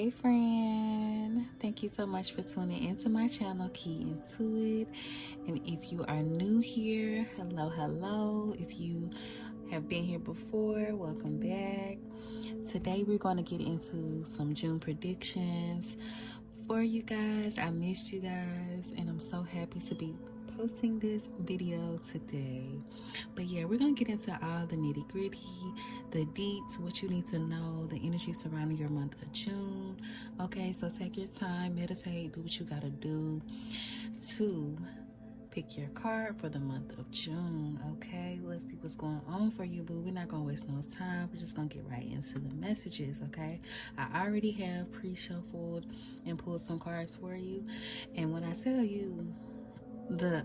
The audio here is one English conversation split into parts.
Hey friend, thank you so much for tuning into my channel, Key Into It. And if you are new here, hello. If you have been here before, welcome back. Today we're going to get into some June predictions for you guys. I missed you guys and I'm so happy to be posting this video today. But yeah, we're gonna get into all the nitty gritty, the deets, what you need to know, the energy surrounding your month of June. Okay, so take your time, meditate, do what you gotta do to pick your card for the month of June. Okay, let's see what's going on for you, boo. We're not gonna waste no time. We're just gonna get right into the messages. Okay, I already have pre-shuffled and pulled some cards for you, and when I tell you the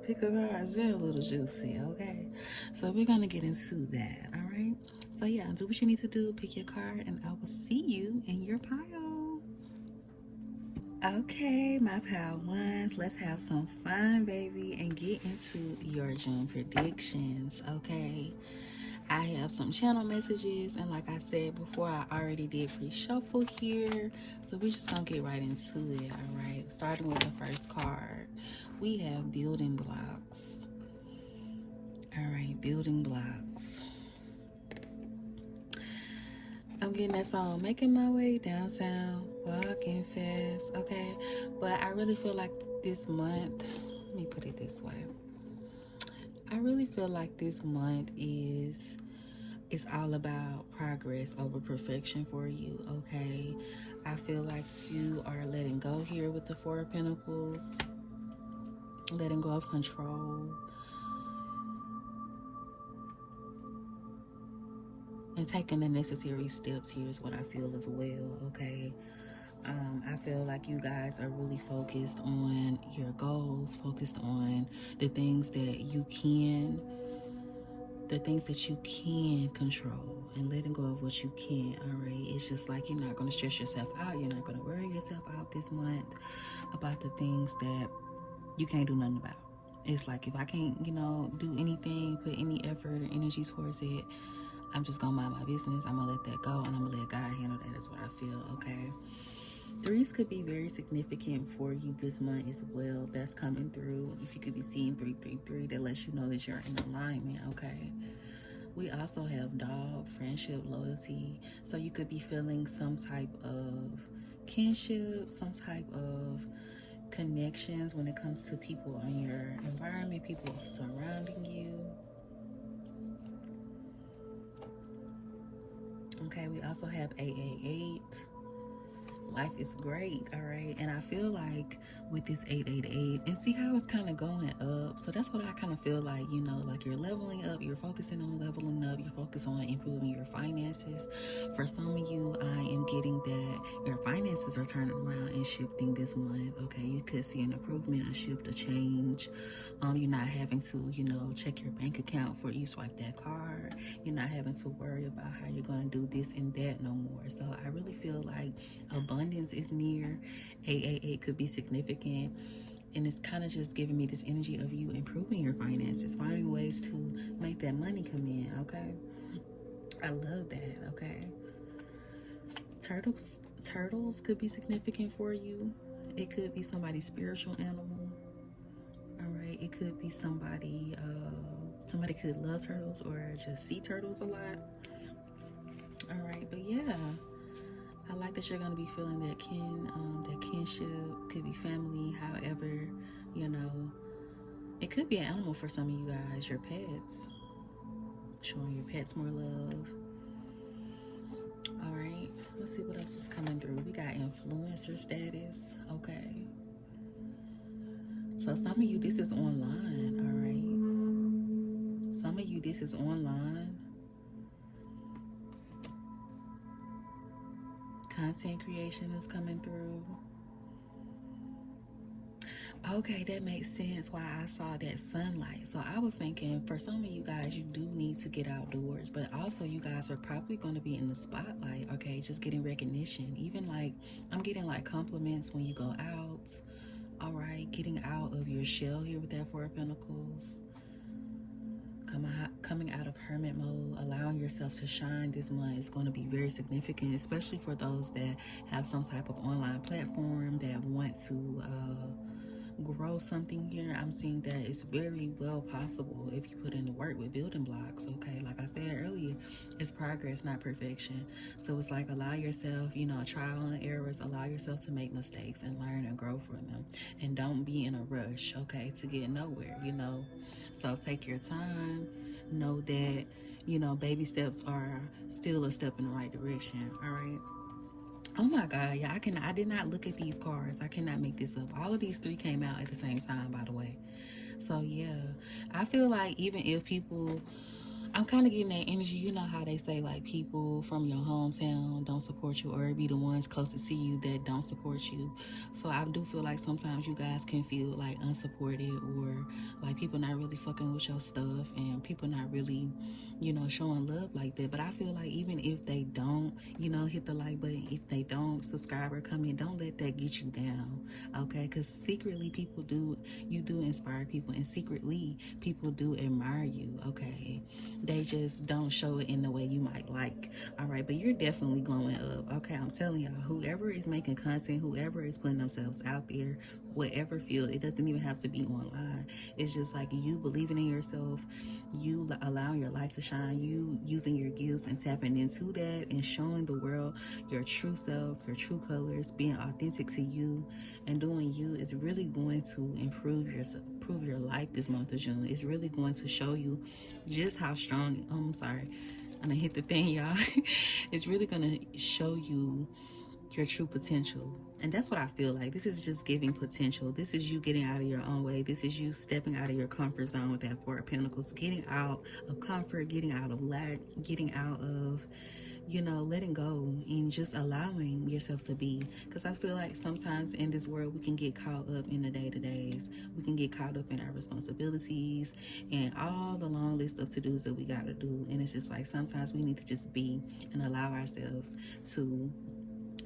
pick of cards, they're a little juicy. Okay, so we're gonna get into that. All right, so yeah, do what you need to do, pick your card, and I will see you in your pile. Okay, my pal ones, let's have some fun, baby, and get into your June predictions. Okay, I have some channel messages, and like I said before, I already did pre-shuffle here, so we're just gonna get right into it. All right, starting with the first card, we have building blocks. All right, building blocks. I'm getting that song, making my way downtown, walking fast. Okay, but I really feel like this month, let me put it this way, I really feel like this month is all about progress over perfection for you. Okay, I feel like you are letting go here with the Four of Pentacles, letting go of control, and taking the necessary steps here is what I feel as well. Okay, I feel like you guys are really focused on your goals, focused on the things that you can, control, and letting go of what you can't. All right, it's just like you're not going to stress yourself out, you're not going to worry yourself out this month about the things that you can't do nothing about. It's like, if I can't, do anything, put any effort or energy towards it, I'm just gonna mind my business. I'm gonna let that go, and I'm gonna let God handle that. Is what I feel. Okay, threes could be very significant for you this month as well. That's coming through. If you could be seeing 333, that lets you know that you're in alignment. Okay, we also have dog, friendship, loyalty. So you could be feeling some type of kinship, some type of connections when it comes to people in your environment, people surrounding you. Okay, we also have 888. Life is great, all right? And I feel like with this 888, and see how it's kind of going up. So that's what I kind of feel like, like you're leveling up, you're focusing on leveling up, you're focused on improving your finances. For some of you, I am getting that your finances are turning around and shifting this month. Okay, you could see an improvement, a shift, a change. You're not having to, check your bank account before you swipe that card. You're not having to worry about how you're going to do this and that no more. So I really feel like abundance is near. 888 could be significant, and it's kind of just giving me this energy of you improving your finances, finding ways to make that money come in. Okay, I love that. Okay, turtles could be significant for you. It could be somebody's spiritual animal. All right, it could be somebody could love turtles or just see turtles a lot. All right, but yeah, I like that you're gonna be feeling that kinship. Could be family. However, it could be an animal for some of you guys. Your pets, showing your pets more love. All right, let's see what else is coming through. We got influencer status. Okay, so some of you, this is online. All right, some of you, this is online. Content creation is coming through. Okay, that makes sense why I saw that sunlight. So I was thinking, for some of you guys, you do need to get outdoors, but also you guys are probably going to be in the spotlight. Okay, just getting recognition. Even like, I'm getting like compliments when you go out. All right, getting out of your shell here with that Four of Pentacles. coming out of hermit mode, allowing yourself to shine this month is going to be very significant, especially for those that have some type of online platform that want to grow something here. I'm seeing that it's very well possible if you put in the work with building blocks. Okay, like I said earlier, it's progress, not perfection. So it's like allow yourself, trial and errors, allow yourself to make mistakes and learn and grow from them, and don't be in a rush, okay, to get nowhere. So take your time. Know that baby steps are still a step in the right direction. All right. Oh my God, yeah, I did not look at these cards. I cannot make this up. All of these three came out at the same time, by the way. So yeah, I feel like even if people, I'm kind of getting that energy. You know how they say like people from your hometown don't support you, or it be the ones closest to you that don't support you. So I do feel like sometimes you guys can feel like unsupported, or like people not really fucking with your stuff, and people not really, showing love like that. But I feel like even if they don't, hit the like button, if they don't subscribe or come in, don't let that get you down, okay? Because secretly you do inspire people, and secretly people do admire you, okay? They just don't show it in the way you might like. All right, but you're definitely going up. Okay, I'm telling y'all, whoever is making content, whoever is putting themselves out there, whatever field, it doesn't even have to be online. It's just like you believing in yourself, you allowing your light to shine, you using your gifts and tapping into that and showing the world your true self, your true colors, being authentic to you and doing you is really going to improve your life this month of June. It's really going to show you just how strong. I'm sorry, I'm gonna hit the thing, y'all. It's really gonna show you your true potential. And that's what I feel like. This is just giving potential. This is you getting out of your own way. This is you stepping out of your comfort zone with that Four of Pentacles, getting out of comfort, getting out of lack, getting out of letting go and just allowing yourself to be. Because I feel like sometimes in this world we can get caught up in the day-to-days. We can get caught up in our responsibilities and all the long list of to-dos that we got to do. And it's just like sometimes we need to just be and allow ourselves to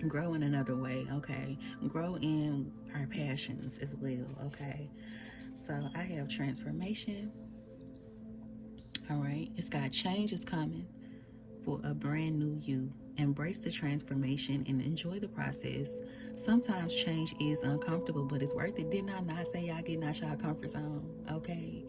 grow in another way, okay? Grow in our passions as well, okay? So I have transformation. All right, it's got change is coming for a brand new you. Embrace the transformation and enjoy the process. Sometimes change is uncomfortable, but it's worth it. Didn't I not say y'all getting out y'all comfort zone? Okay.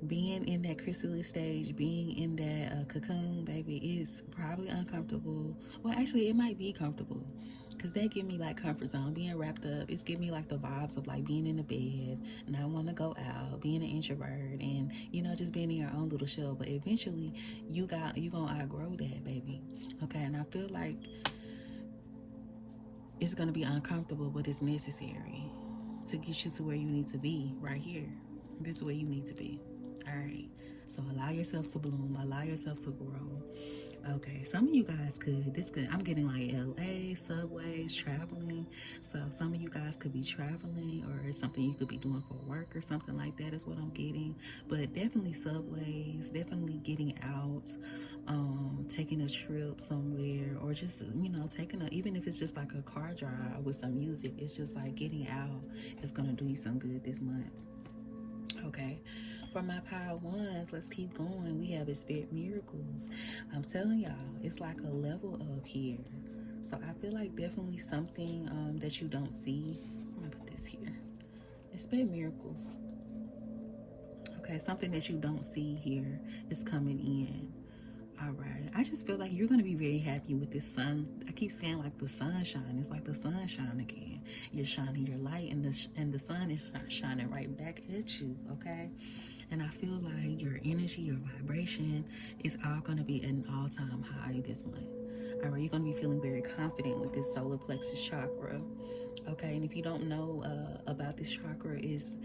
Being in that chrysalis stage, being in that cocoon, baby, is probably uncomfortable. Well, actually, it might be comfortable. Because that give me like comfort zone, being wrapped up. It's give me like the vibes of like being in the bed, not want to go out, being an introvert, and just being in your own little shell. But eventually, you gonna outgrow that, baby. Okay, and I feel like it's gonna be uncomfortable, but it's necessary to get you to where you need to be. Right here, this is where you need to be. All right. So allow yourself to bloom. Allow yourself to grow. Okay, some of you guys I'm getting like LA, subways, traveling. So some of you guys could be traveling, or it's something you could be doing for work or something like that is what I'm getting. But definitely subways, definitely getting out, taking a trip somewhere, or just, even if it's just like a car drive with some music, it's just like getting out is going to do you some good this month. Okay, for my power ones, let's keep going. We have Spirit Miracles. I'm telling y'all, it's like a level up here. So I feel like definitely something that you don't see. I'm gonna put this here. Spirit Miracles. Okay, something that you don't see here is coming in. All right. I just feel like you're going to be very happy with this sun. I keep saying like the sunshine. It's like the sunshine again. You're shining your light, and the sun is shining right back at you, okay? And I feel like your energy, your vibration is all going to be at an all-time high this month. All right, you're going to be feeling very confident with this solar plexus chakra, okay? And if you don't know about this chakra, it's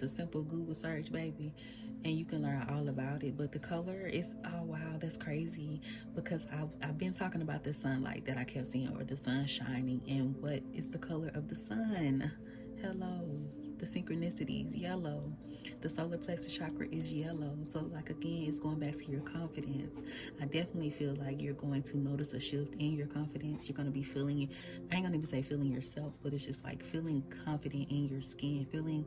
a simple Google search, baby, and you can learn all about it. But the color is, oh wow, that's crazy, because I've been talking about the sunlight that I kept seeing, or the sun shining, and what is the color of the sun? Hello, the synchronicities, yellow. The solar plexus chakra is yellow. So like again, it's going back to your confidence. I definitely feel like you're going to notice a shift in your confidence. You're going to be feeling it. I ain't going to even say feeling yourself, but it's just like feeling confident in your skin, feeling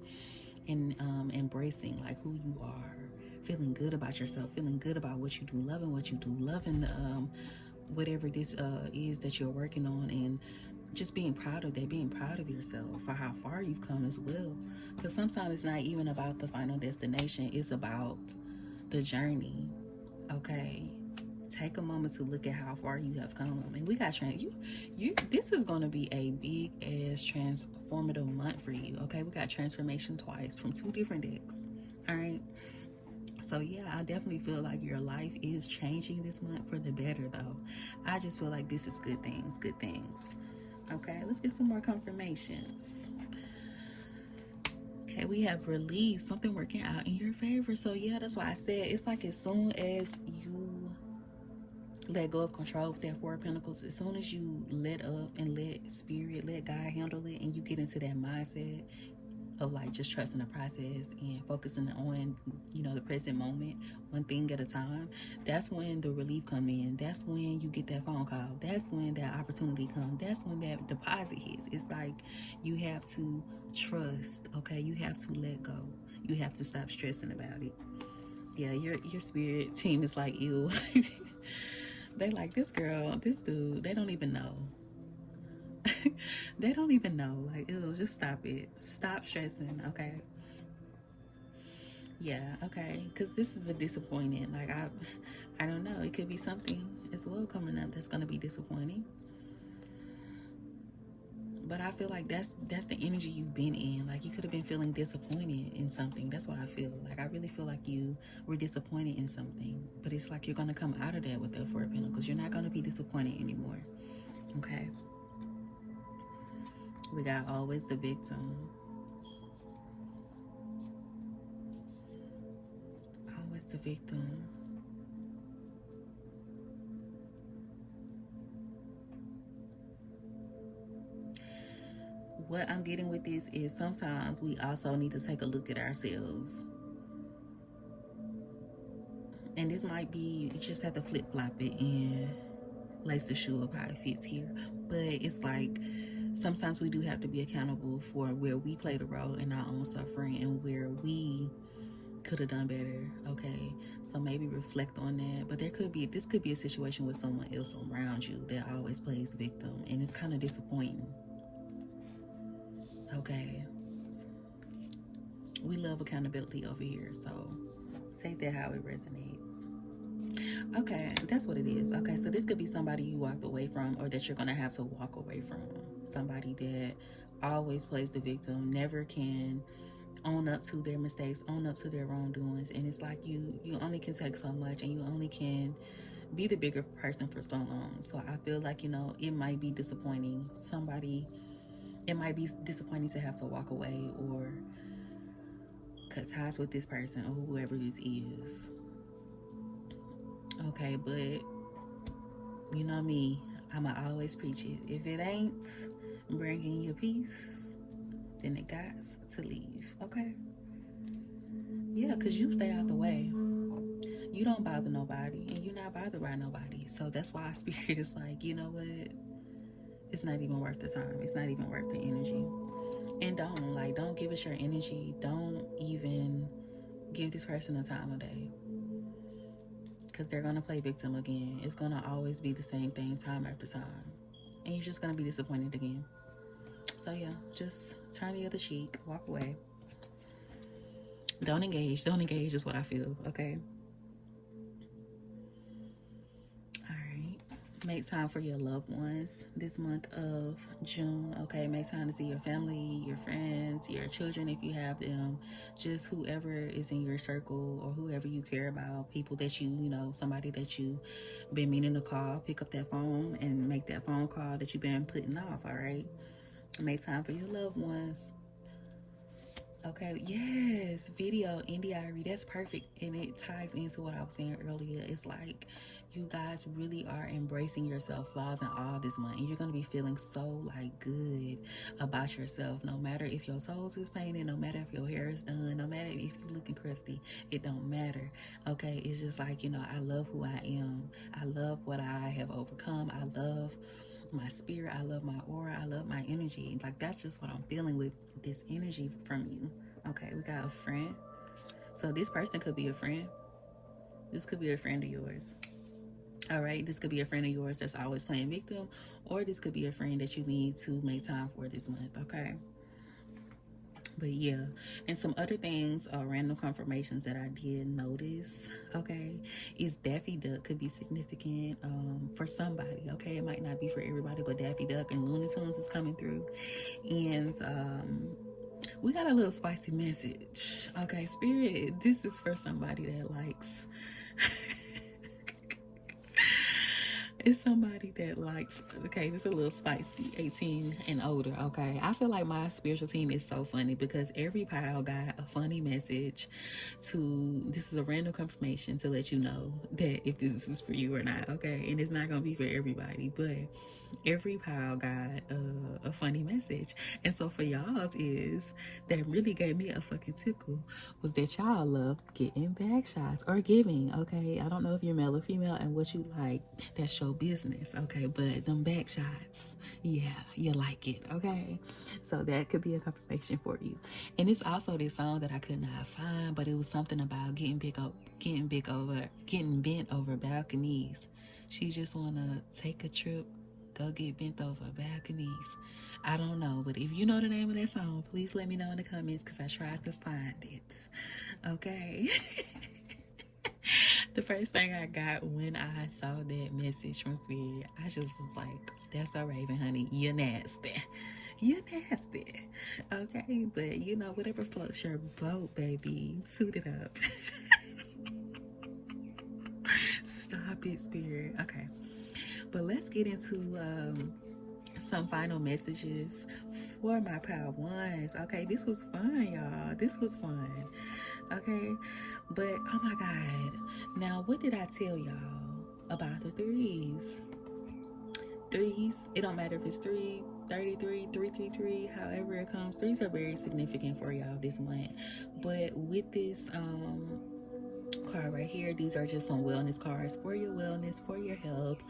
and embracing like who you are, feeling good about yourself, feeling good about what you do, loving what you do, loving the whatever this is that you're working on, and just being proud of that, being proud of yourself for how far you've come as well. Because sometimes it's not even about the final destination, it's about the journey. Okay, take a moment to look at how far you have come. And we got this is going to be a big ass transformative month for you. Okay, we got transformation twice from two different decks. All right, so yeah, I definitely feel like your life is changing this month for the better, though. I just feel like this is good things, good things. Okay, let's get some more confirmations. Okay, we have relief, something working out in your favor. So yeah, that's why I said it's like as soon as you let go of control with that Four of Pentacles, as soon as you let up and let spirit, let God handle it, and you get into that mindset of like just trusting the process and focusing on, the present moment, one thing at a time, that's when the relief come in. That's when you get that phone call. That's when that opportunity comes. That's when that deposit hits. It's like you have to trust. Okay, you have to let go. You have to stop stressing about it. Yeah, your spirit team is like, ew. They like, this girl, this dude, they don't even know. They don't even know. Like, ew, just stop it. Stop stressing, okay? Yeah, okay. Because this is a disappointing. Like, I don't know. It could be something as well coming up that's going to be disappointing. But I feel like that's the energy you've been in. Like, you could have been feeling disappointed in something. That's what I feel. Like, I really feel like you were disappointed in something. But it's like you're going to come out of that with the Four of Pentacles. You're not going to be disappointed anymore. Okay? We got always the victim. Always the victim. What I'm getting with this is sometimes we also need to take a look at ourselves. And this might be, you just have to flip-flop it and lace the shoe up how it fits here. But it's like sometimes we do have to be accountable for where we played a role in our own suffering and where we could have done better. Okay, so maybe reflect on that. But this could be a situation with someone else around you that always plays victim, and it's kind of disappointing. Okay, we love accountability over here, so take that how it resonates. Okay, that's what it is. Okay, so this could be somebody you walked away from, or that you're gonna have to walk away from. Somebody that always plays the victim, never can own up to their mistakes, own up to their wrongdoings, and it's like you only can take so much, and you only can be the bigger person for so long. So I feel like, it might be disappointing. It might be disappointing to have to walk away or cut ties with this person or whoever this is. Okay, but you know me, I'ma always preach it. If it ain't bringing you peace, then it got to leave. Okay? Yeah, because you stay out the way. You don't bother nobody, and you're not bothered by nobody. So that's why spirit is like, you know what? It's not even worth the time. It's not even worth the energy. And don't give us your energy. Don't even give this person a time of day. Because they're going to play victim again. It's going to always be the same thing time after time. And you're just going to be disappointed again. So yeah, just turn the other cheek, walk away. Don't engage is what I feel, okay? All right. Make time for your loved ones this month of June, okay? Make time to see your family, your friends, your children if you have them, just whoever is in your circle or whoever you care about, people that somebody that you been meaning to call, pick up that phone and make that phone call that you've been putting off, all right? Make time for your loved ones. Okay, yes, video in diary, that's perfect. And it ties into what I was saying earlier. It's like you guys really are embracing yourself, flaws and all this month, and you're going to be feeling so like good about yourself. No matter if your toes is painted, no matter if your hair is done, no matter if you're looking crusty, it don't matter. Okay, it's just like, I love who I am. I love what I have overcome. I love my spirit, I love my aura, I love my energy. Like, that's just what I'm feeling with this energy from you. Okay, we got a friend. So this person could be a friend. This could be a friend of yours. All right, this could be a friend of yours that's always playing victim, or this could be a friend that you need to make time for this month. Okay. But yeah, and some other things, random confirmations that I did notice, okay, is Daffy Duck could be significant for somebody, okay? It might not be for everybody, but Daffy Duck and Looney Tunes is coming through. And we got a little spicy message, okay? Spirit, this is for somebody that likes... It's somebody that likes, okay, this is a little spicy, 18 and older, okay? I feel like my spiritual team is so funny because every pile got a funny message this is a random confirmation to let you know that if this is for you or not, okay? And it's not going to be for everybody, but every pile got a funny message. And so for y'all's is, that really gave me a fucking tickle, was that y'all love getting back shots or giving, okay? I don't know if you're male or female and what you like, that's your business, okay? But them back shots, yeah, you like it, okay? So that could be a confirmation for you. And it's also this song that I could not find, but it was something about getting bent over balconies. She just wanna take a trip, go get bent over balconies. I don't know, but if you know the name of that song, please let me know in the comments because I tried to find it. Okay. The first thing I got when I saw that message from Spirit, I just was like, that's a Raven, honey. You're nasty. You're nasty. Okay, but you know, whatever floats your boat, baby. Suit it up. Stop it, Spirit. Okay. But let's get into some final messages for my Power Ones. Okay, this was fun, y'all. This was fun. Okay, but oh my God. Now, what did I tell y'all about the threes? Threes, it don't matter if it's 333, 333, however it comes. Threes are very significant for y'all this month. But with this card right here, these are just some wellness cards for your wellness, for your health,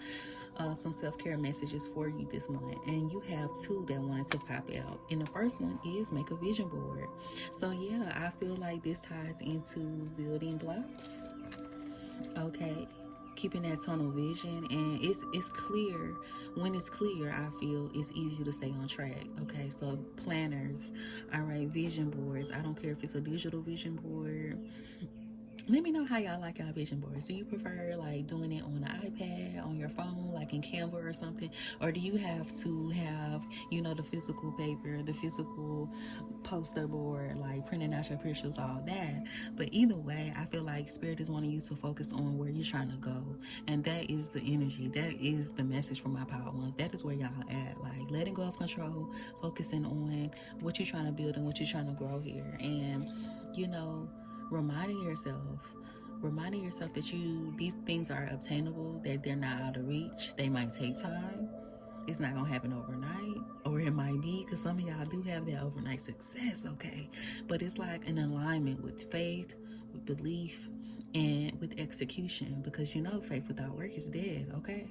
some self-care messages for you this month. And you have two that wanted to pop out, and the first one is make a vision board. So yeah, I feel like this ties into building blocks, okay, keeping that tunnel vision. And it's clear. When it's clear, I feel it's easy to stay on track. Okay, so planners, all right, vision boards, I don't care if it's a digital vision board. Let me know how y'all like y'all vision boards. Do you prefer like doing it on an iPad, on your phone, like in Canva or something? Or do you have to have, you know, the physical paper, the physical poster board, like printing out your pictures, all that? But either way, I feel like Spirit is wanting you to focus on where you're trying to go. And that is the energy. That is the message from my Power Ones. That is where y'all at. Like letting go of control, focusing on what you're trying to build and what you're trying to grow here. And, you know, reminding yourself that these things are obtainable, that they're not out of reach. They might take time. It's not gonna happen overnight, or it might be, because some of y'all do have that overnight success, okay? But it's like an alignment with faith, with belief, and with execution, because you know faith without work is dead, okay?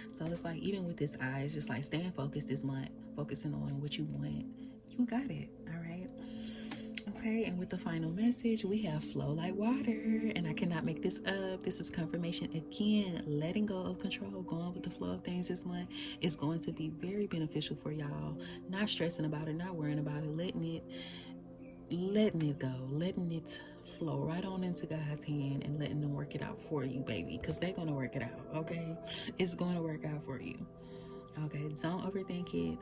So it's like, even with this eye, it's just like staying focused this month, focusing on what you want. You got it, all right? Okay, and with the final message, we have flow like water. And I cannot make this up. This is confirmation again. Letting go of control, going with the flow of things this month is going to be very beneficial for y'all. Not stressing about it, not worrying about it, letting it go, letting it flow right on into God's hand and letting them work it out for you, baby. Because they're going to work it out, okay? It's going to work out for you. Okay, don't overthink it.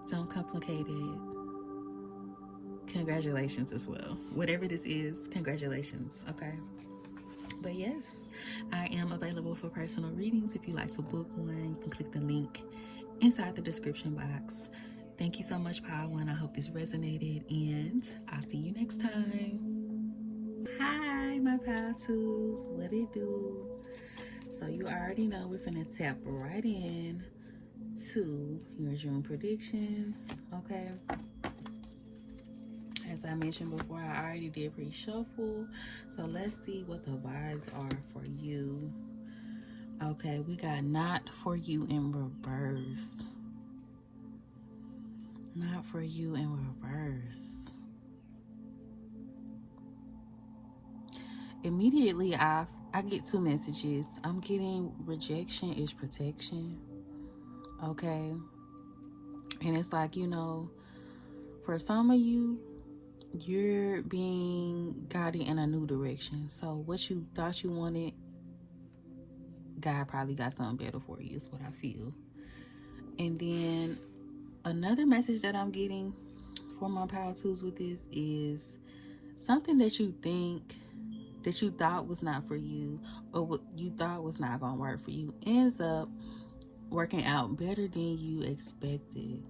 Don't complicate it. Congratulations as well. Whatever this is, congratulations, okay? But yes, I am available for personal readings. If you'd like to book one, you can click the link inside the description box. Thank you so much, Power One. I hope this resonated, and I'll see you next time. Hi, my Power Twos. What it do? So you already know we're finna tap right in to your June predictions, okay? As I mentioned before, I already did pre-shuffle. So let's see what the vibes are for you. Okay, we got not for you in reverse. Not for you in reverse. immediately I get two messages. I'm getting rejection is protection. Okay. And it's like, for some of you, you're being guided in a new direction. So what you thought you wanted, God probably got something better for you, is what I feel. And then another message that I'm getting for my power tools with this is something that you think that you thought was not for you, or what you thought was not going to work for you, ends up working out better than you expected.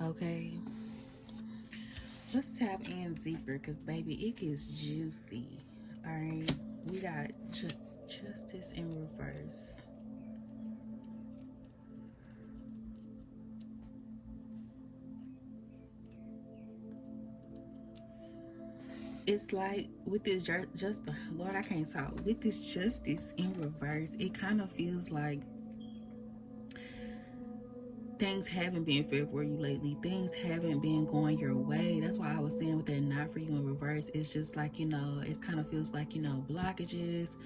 Okay, let's tap in deeper because baby, it gets juicy. All right, we got justice in reverse. It's like with this just Lord, I can't talk. With this justice in reverse, it kind of feels like things haven't been fair for you lately. Things haven't been going your way. That's why I was saying with that not for you in reverse, it's just like, it kind of feels like, blockages.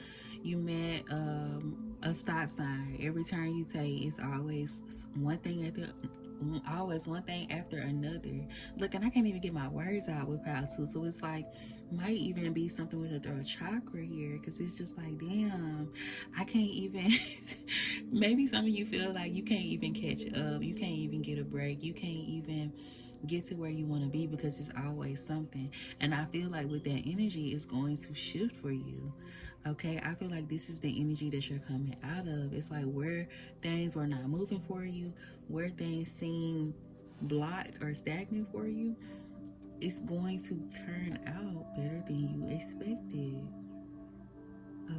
You met a stop sign. Every turn you take, it's always one thing after another. Look, and I can't even get my words out with power too. So it's like, might even be something with the throat chakra here, because it's just like, damn, I can't even. Maybe some of you feel like you can't even catch up. You can't even get a break. You can't even get to where you want to be because it's always something. And I feel like with that energy, it's going to shift for you. Okay, I feel like this is the energy that you're coming out of. It's like where things were not moving for you, where things seem blocked or stagnant for you, it's going to turn out better than you expected.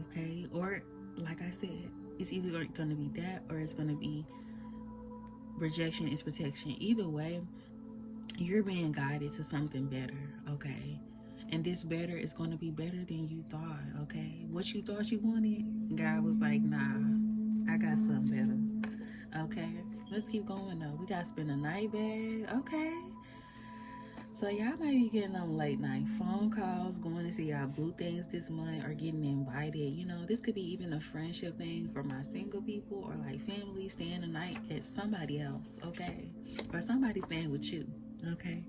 Okay, or like I said, it's either going to be that or it's going to be rejection is protection. Either way, you're being guided to something better. Okay, and this better is going to be better than you thought. Okay, what you thought you wanted, God was like, nah, I got something better. Okay, let's keep going though. We got to spend a night bed. Okay, so y'all might be getting on late night phone calls, going to see y'all boo things this month, or getting invited. This could be even a friendship thing for my single people, or like family staying the night at somebody else. Okay, or somebody staying with you. Okay,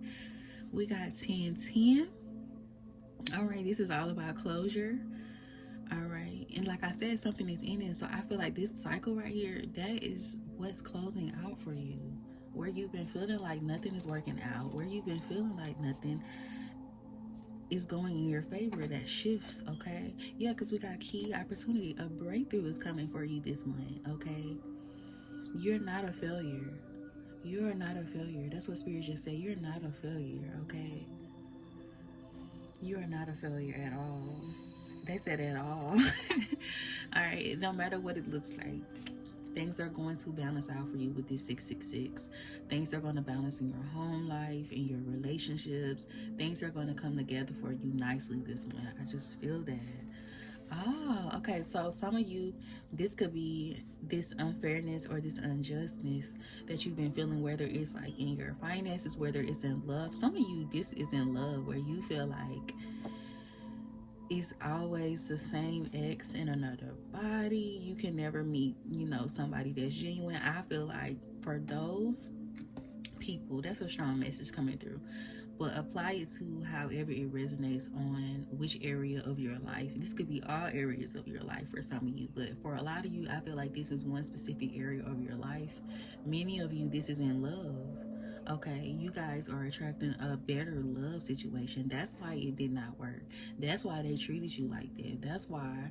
we got 1010. All right, this is all about closure. All right, and like I said, something is in it. So I feel like this cycle right here, that is what's closing out for you. Where you've been feeling like nothing is working out, where you've been feeling like nothing is going in your favor, that shifts. Okay, yeah, because we got key opportunity. A breakthrough is coming for you this month. Okay, you're not a failure. You are not a failure. That's what Spirit just said. You're not a failure. Okay, you are not a failure at all. They said at all. All right, no matter what it looks like, things are going to balance out for you with this 666. Things are going to balance in your home life, in your relationships. Things are going to come together for you nicely this month. I just feel that. Oh, okay. So some of you, this could be this unfairness or this unjustness that you've been feeling, whether it's like in your finances, whether it's in love. Some of you, this is in love, where you feel like it's always the same ex in another body. You can never meet, somebody that's genuine. I feel like for those people, that's a strong message coming through. But apply it to however it resonates on which area of your life. This could be all areas of your life for some of you, but for a lot of you, I feel like this is one specific area of your life. Many of you, this is in love. Okay, you guys are attracting a better love situation. That's why it did not work. That's why they treated you like that. That's why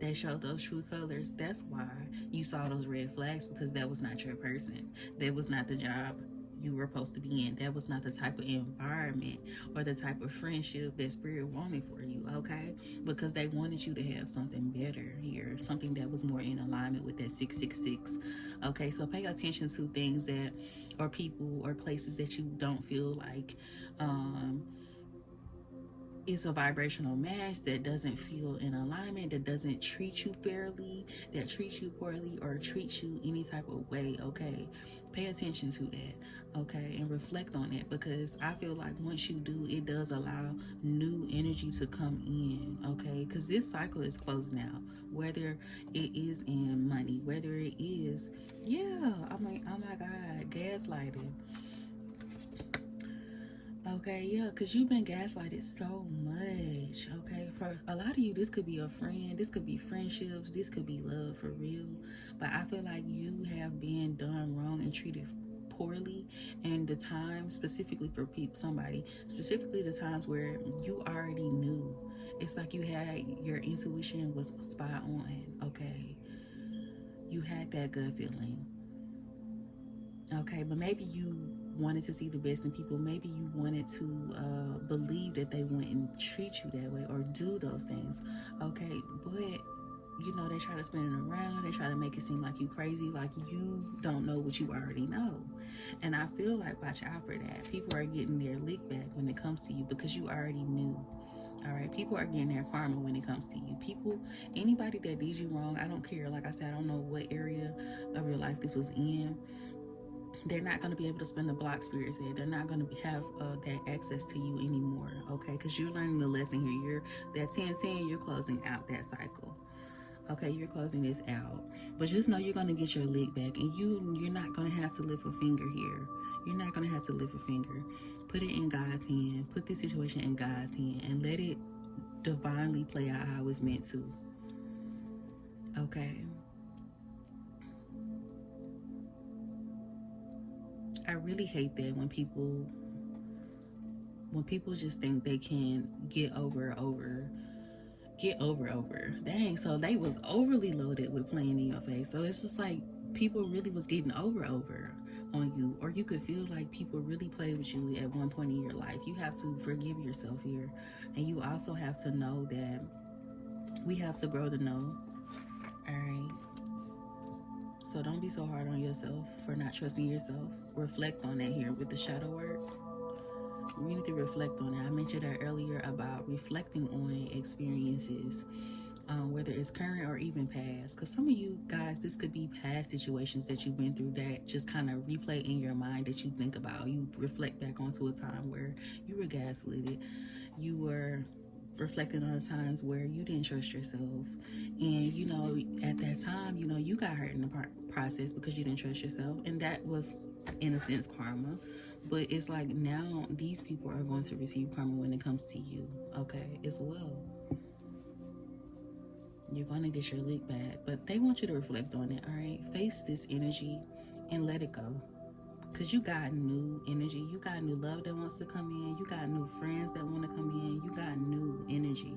they showed those true colors. That's why you saw those red flags, because that was not your person. That was not the job you were supposed to be in. That was not the type of environment or the type of friendship that Spirit wanted for you, okay? Because they wanted you to have something better here, something that was more in alignment with that 666, okay? So pay attention to things that, or people or places that you don't feel like it's a vibrational match that doesn't feel in alignment, that doesn't treat you fairly, that treats you poorly, or treats you any type of way, okay? Pay attention to that, okay? And reflect on it, because I feel like once you do, it does allow new energy to come in, okay? Because this cycle is closing out, whether it is in money, whether it is, yeah, I mean, oh my God, gaslighting. Okay, yeah, because you've been gaslighted so much. Okay, for a lot of you, this could be a friend, this could be friendships, this could be love for real. But I feel like you have been done wrong and treated poorly, and the time specifically for somebody, specifically the times where you already knew. It's like you had your intuition was spot on. Okay, you had that gut feeling. Okay, but maybe you wanted to see the best in people. Maybe you wanted to believe that they wouldn't treat you that way or do those things. Okay, but you know, they try to spin it around. They try to make it seem like you crazy, like you don't know what you already know. And I feel like, watch out for that. People are getting their lick back when it comes to you because you already knew. All right, people are getting their karma when it comes to you. People, anybody that did you wrong, I don't care. Like I said, I don't know what area of your life this was in. They're not going to be able to spend the block, spirit said. They're not going to have that access to you anymore, okay? Because you're learning the lesson here. You're that 10-10, you're closing out that cycle. Okay, you're closing this out. But just know you're going to get your lick back, and you're not going to have to lift a finger here. You're not going to have to lift a finger. Put it in God's hand. Put this situation in God's hand and let it divinely play out how it's meant to. Okay? I really hate that when people just think they can get over. Dang, so they was overly loaded with playing in your face. So it's just like people really was getting over on you, or you could feel like people really played with you at one point in your life. You have to forgive yourself here, and you also have to know that we have to grow to know. All right. So don't be so hard on yourself for not trusting yourself. Reflect on that here with the shadow work. We need to reflect on that. I mentioned that earlier about reflecting on experiences, whether it's current or even past. Because some of you guys, this could be past situations that you've been through that just kind of replay in your mind that you think about. You reflect back onto a time where you were gaslit. You were reflecting on the times where you didn't trust yourself, and you know, at that time, you know, you got hurt in the process because you didn't trust yourself, and that was in a sense karma. But it's like now these people are going to receive karma when it comes to you, okay, as well. You're going to get your lick back, but they want you to reflect on it. All right, face this energy and let it go. Because you got new energy. You got new love that wants to come in. You got new friends that want to come in. You got new energy.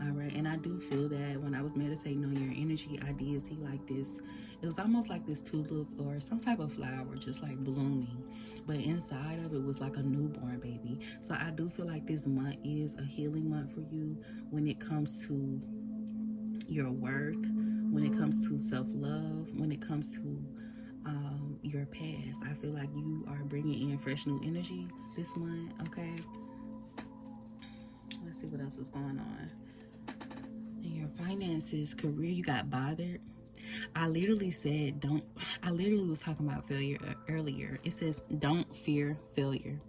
All right. And I do feel that when I was meditating on your energy, I did see like this. It was almost like this tulip or some type of flower just like blooming. But inside of it was like a newborn baby. So I do feel like this month is a healing month for you when it comes to your worth, when it comes to self-love, when it comes to your past. I feel like you are bringing in fresh new energy this month, okay? Let's see what else is going on. In your finances, career, you got bothered. I literally was talking about failure earlier. It says, don't fear failure,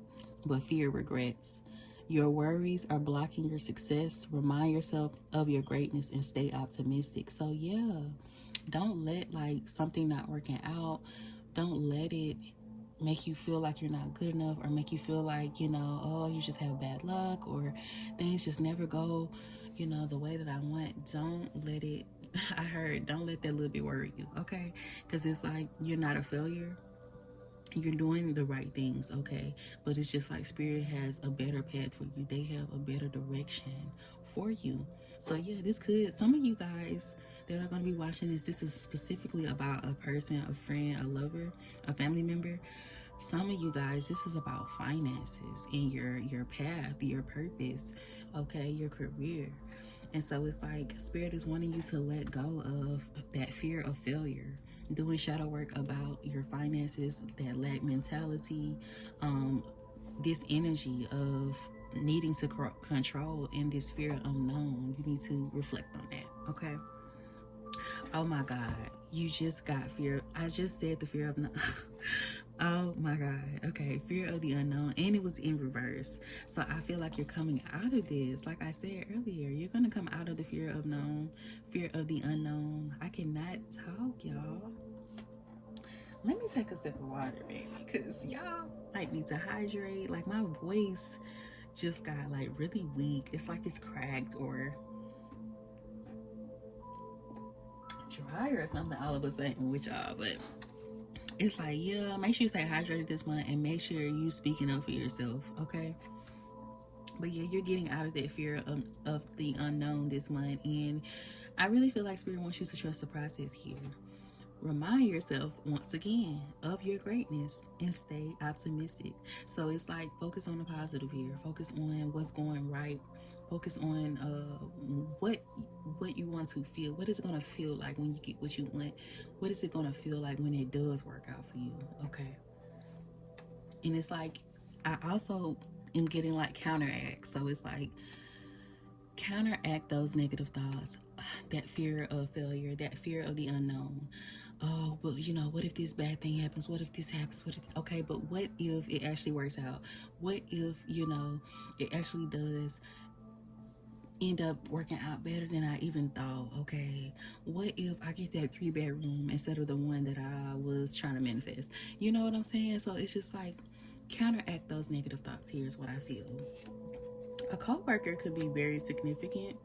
but fear regrets. Your worries are blocking your success. Remind yourself of your greatness and stay optimistic. So yeah, don't let like something not working out, don't let it make you feel like you're not good enough, or make you feel like, you know, oh, you just have bad luck, or things just never go, you know, the way that I want. Don't let it, don't let that little bit worry you, okay? Because it's like you're not a failure. You're doing the right things, okay? But it's just like spirit has a better path for you. They have a better direction for you. So yeah, this could, some of you guys that are going to be watching this is specifically about a person, a friend, a lover, a family member. Some of you guys, this is about finances and your path, your purpose, okay, your career. And so it's like spirit is wanting you to let go of that fear of failure, doing shadow work about your finances, that lack mentality, this energy of needing to control in this fear of unknown. You need to reflect on that, okay? Oh my God, you just got fear. I just said the fear of oh my God. Okay, fear of the unknown, and it was in reverse. So I feel like you're coming out of this. Like I said earlier, you're gonna come out of the fear of fear of the unknown. I cannot talk, y'all. Let me take a sip of water, baby, because y'all like need to hydrate. Like my voice just got like really weak. It's like it's cracked or dry or something all of a sudden with y'all, but it's like, yeah, make sure you stay hydrated this month and make sure you speaking up for yourself, okay? But yeah, you're getting out of that fear of the unknown this month, and I really feel like Spirit wants you to trust the process here. Remind yourself once again of your greatness and stay optimistic. So it's like focus on the positive here. Focus on what's going right. Focus on what you want to feel. What is it going to feel like when you get what you want? What is it going to feel like when it does work out for you? Okay. And it's like I also am getting like counteract. So it's like counteract those negative thoughts, that fear of failure, that fear of the unknown. Oh, but you know, what if this bad thing happens? What if this happens? What if, okay, but what if it actually works out? What if, you know, it actually does end up working out better than I even thought? Okay, what if I get that 3-bedroom instead of the one that I was trying to manifest? You know what I'm saying? So it's just like counteract those negative thoughts. Here's what I feel. A coworker could be very significant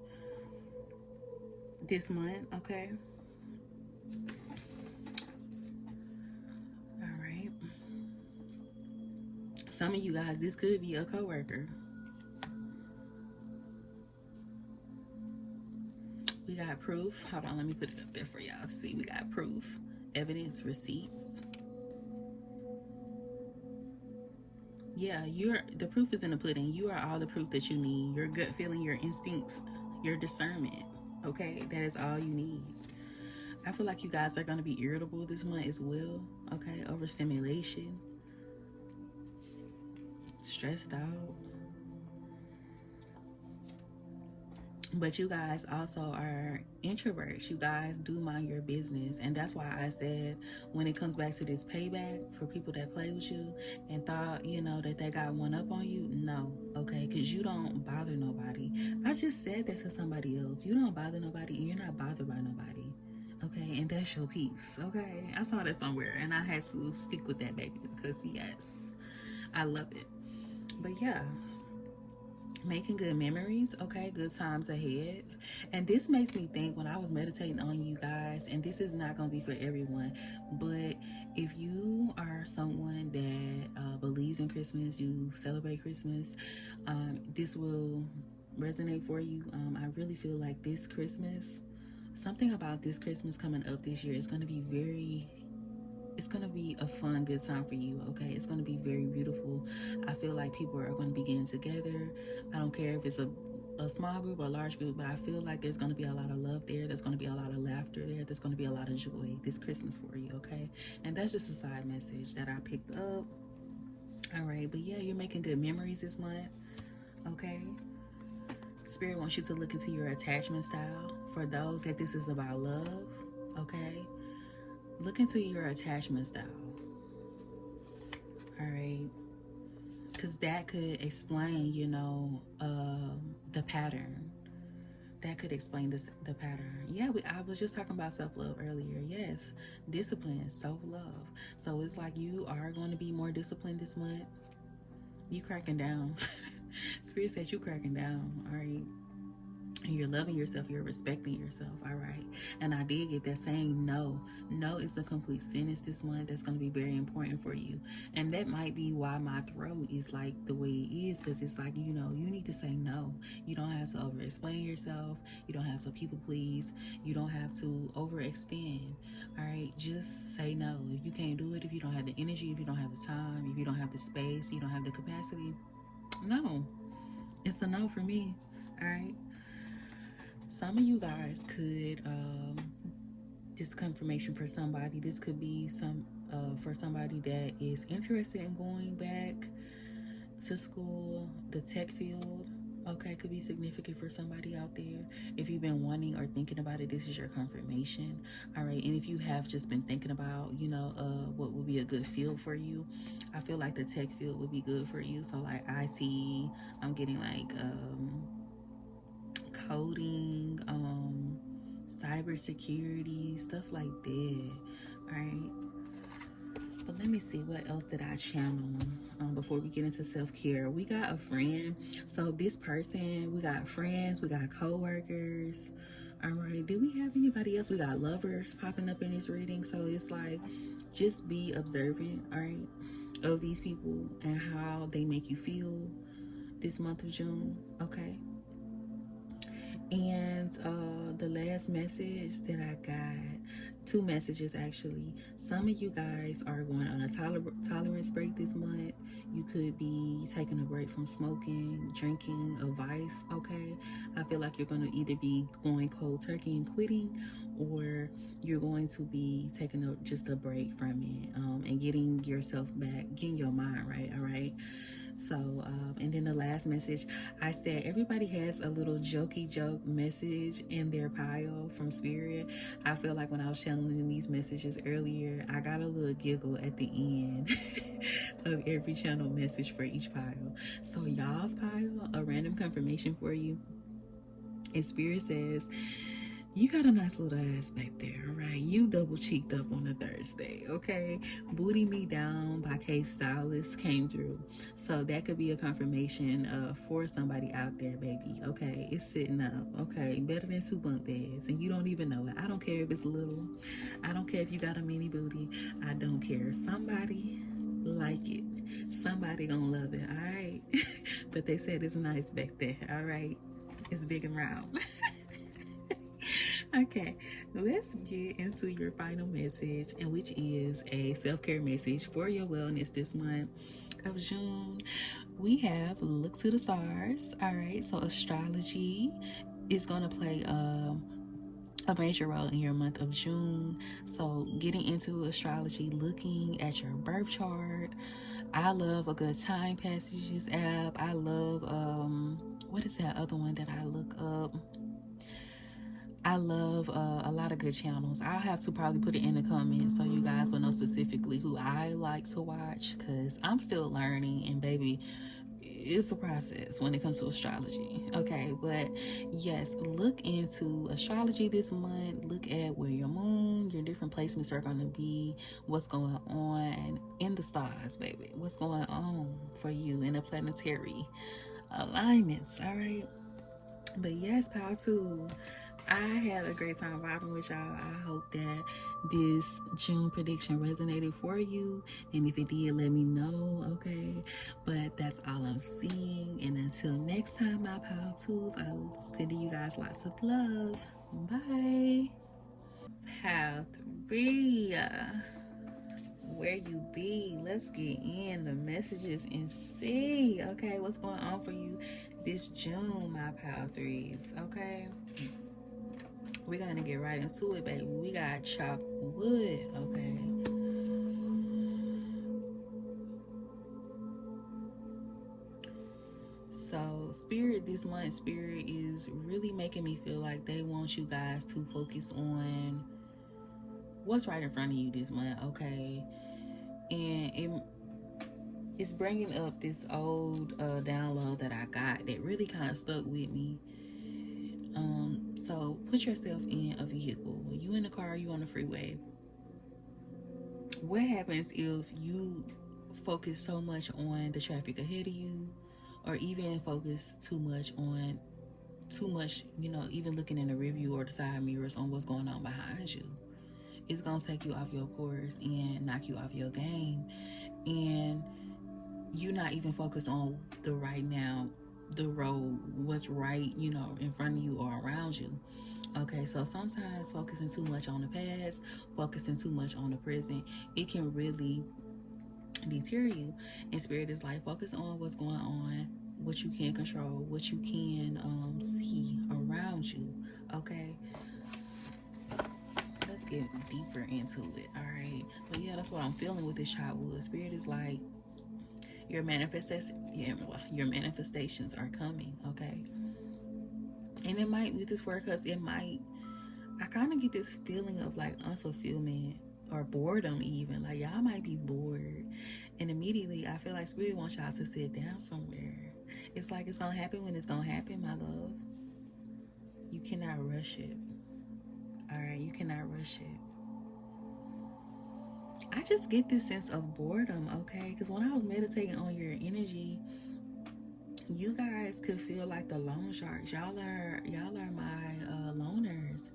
this month, okay? All right. Some of you guys, this could be a coworker. We got proof. Hold on, let me put it up there for y'all to see. We got proof, evidence, receipts. Yeah, the proof is in the pudding. You are all the proof that you need. Your gut feeling, your instincts, your discernment. Okay, that is all you need. I feel like you guys are going to be irritable this month as well. Okay, overstimulation, stressed out. But you guys also are introverts. You guys do mind your business. And that's why I said when it comes back to this payback for people that play with you and thought, you know, that they got one up on you, no, okay? Because you don't bother nobody. I just said that to somebody else. You don't bother nobody and you're not bothered by nobody. Okay, and that's your peace. Okay, I saw that somewhere and I had to stick with that, baby, because yes, I love it. But yeah, making good memories, okay, good times ahead. And this makes me think when I was meditating on you guys, and this is not going to be for everyone, but if you are someone that believes in Christmas, you celebrate Christmas, this will resonate for you. I really feel like this Christmas, something about this Christmas coming up this year is going to be it's going to be a fun, good time for you, okay? It's going to be very beautiful. I feel like people are going to be getting together. I don't care if it's a small group or a large group, but I feel like there's going to be a lot of love there. There's going to be a lot of laughter there. There's going to be a lot of joy this Christmas for you, okay? And that's just a side message that I picked up. All right, but yeah, you're making good memories this month, okay? Spirit wants you to look into your attachment style. For those that this is about love, okay? Look into your attachment style. All right, because that could explain, you know, the pattern. That could explain the pattern. Yeah, I was just talking about self-love earlier. Yes, discipline, self-love. So it's like you are going to be more disciplined this month. You cracking down. Spirit said you cracking down. All right. And you're loving yourself, you're respecting yourself, all right? And I did get that saying no. No is a complete sentence this month that's going to be very important for you. And that might be why my throat is like the way it is, because it's like, you know, you need to say no. You don't have to over-explain yourself. You don't have to people please. You don't have to overextend, all right? Just say no. If you can't do it, if you don't have the energy, if you don't have the time, if you don't have the space, you don't have the capacity, no. It's a no for me, all right? Some of you guys could, this confirmation for somebody, this could be for somebody that is interested in going back to school, the tech field, okay, could be significant for somebody out there. If you've been wanting or thinking about it, this is your confirmation. All right. And if you have just been thinking about, what would be a good field for you, I feel like the tech field would be good for you. So like IT, I'm getting like coding, cybersecurity, stuff like that. All right. But let me see, what else did I channel before we get into self-care? We got a friend. So this person, we got friends, we got co-workers. All right. Do we have anybody else? We got lovers popping up in this reading. So it's like, just be observant, all right, of these people and how they make you feel this month of June. Okay. And the last message that I got, two messages actually. Some of you guys are going on a tolerance break this month. You could be taking a break from smoking, drinking, a vice, okay? I feel like you're going to either be going cold turkey and quitting, or you're going to be taking just a break from it and getting yourself back, getting your mind right, all right? So, and then the last message, I said everybody has a little jokey joke message in their pile from Spirit. I feel like when I was channeling these messages earlier, I got a little giggle at the end of every channel message for each pile. So y'all's pile, a random confirmation for you. And Spirit says, you got a nice little ass back there, all right? You double cheeked up on a Thursday, okay? Booty Me Down by K Stylist came through. So that could be a confirmation for somebody out there, baby, okay? It's sitting up, okay? Better than 2 bunk beds, and you don't even know it. I don't care if it's little. I don't care if you got a mini booty. I don't care. Somebody like it. Somebody gonna love it, all right? But they said it's nice back there, all right? It's big and round. Okay, let's get into your final message, and which is a self-care message for your wellness this month of June. We have look to the stars. All right, so astrology is going to play a major role in your month of June. So getting into astrology, looking at your birth chart. I love a good time passages app. I love what is that other one that I look up? I love a lot of good channels. I'll have to probably put it in the comments so you guys will know specifically who I like to watch, because I'm still learning, and baby, it's a process when it comes to astrology. Okay, but yes, look into astrology this month. Look at where your moon, your different placements are going to be, what's going on in the stars, baby. What's going on for you in the planetary alignments, all right? But yes, pal, too. I had a great time vibing with y'all. I hope that this June prediction resonated for you. And if it did, let me know, okay? But that's all I'm seeing. And until next time, my pal tools, I'll send you guys lots of love. Bye. Pal 3. Where you be? Let's get in the messages and see, okay, what's going on for you this June, my pal 3s, okay? We're gonna get right into it, baby. We got chop wood, okay? So Spirit this month, Spirit is really making me feel like they want you guys to focus on what's right in front of you this month, okay? And it's bringing up this old download that I got that really kind of stuck with me. So put yourself in a vehicle. You in the car, you on the freeway. What happens if you focus so much on the traffic ahead of you, or even focus too much, even looking in the rearview or the side mirrors on what's going on behind you? It's gonna take you off your course and knock you off your game, and you're not even focused on the right now, the road, what's right, in front of you or around you. Okay, so sometimes focusing too much on the past, focusing too much on the present, it can really deter you. And Spirit is like, focus on what's going on, what you can control, what you can see around you. Okay, let's get deeper into it. All right, but yeah, that's what I'm feeling with this childhood. Spirit is like, your manifestations are coming, okay? And it might, with this forecast, it might, I kind of get this feeling of like unfulfillment or boredom, even. Like, y'all might be bored. And immediately, I feel like Spirit wants y'all to sit down somewhere. It's like it's going to happen when it's going to happen, my love. You cannot rush it. All right? You cannot rush it. I just get this sense of boredom, okay? Because when I was meditating on your energy, you guys could feel like the loan sharks. Y'all are my loners.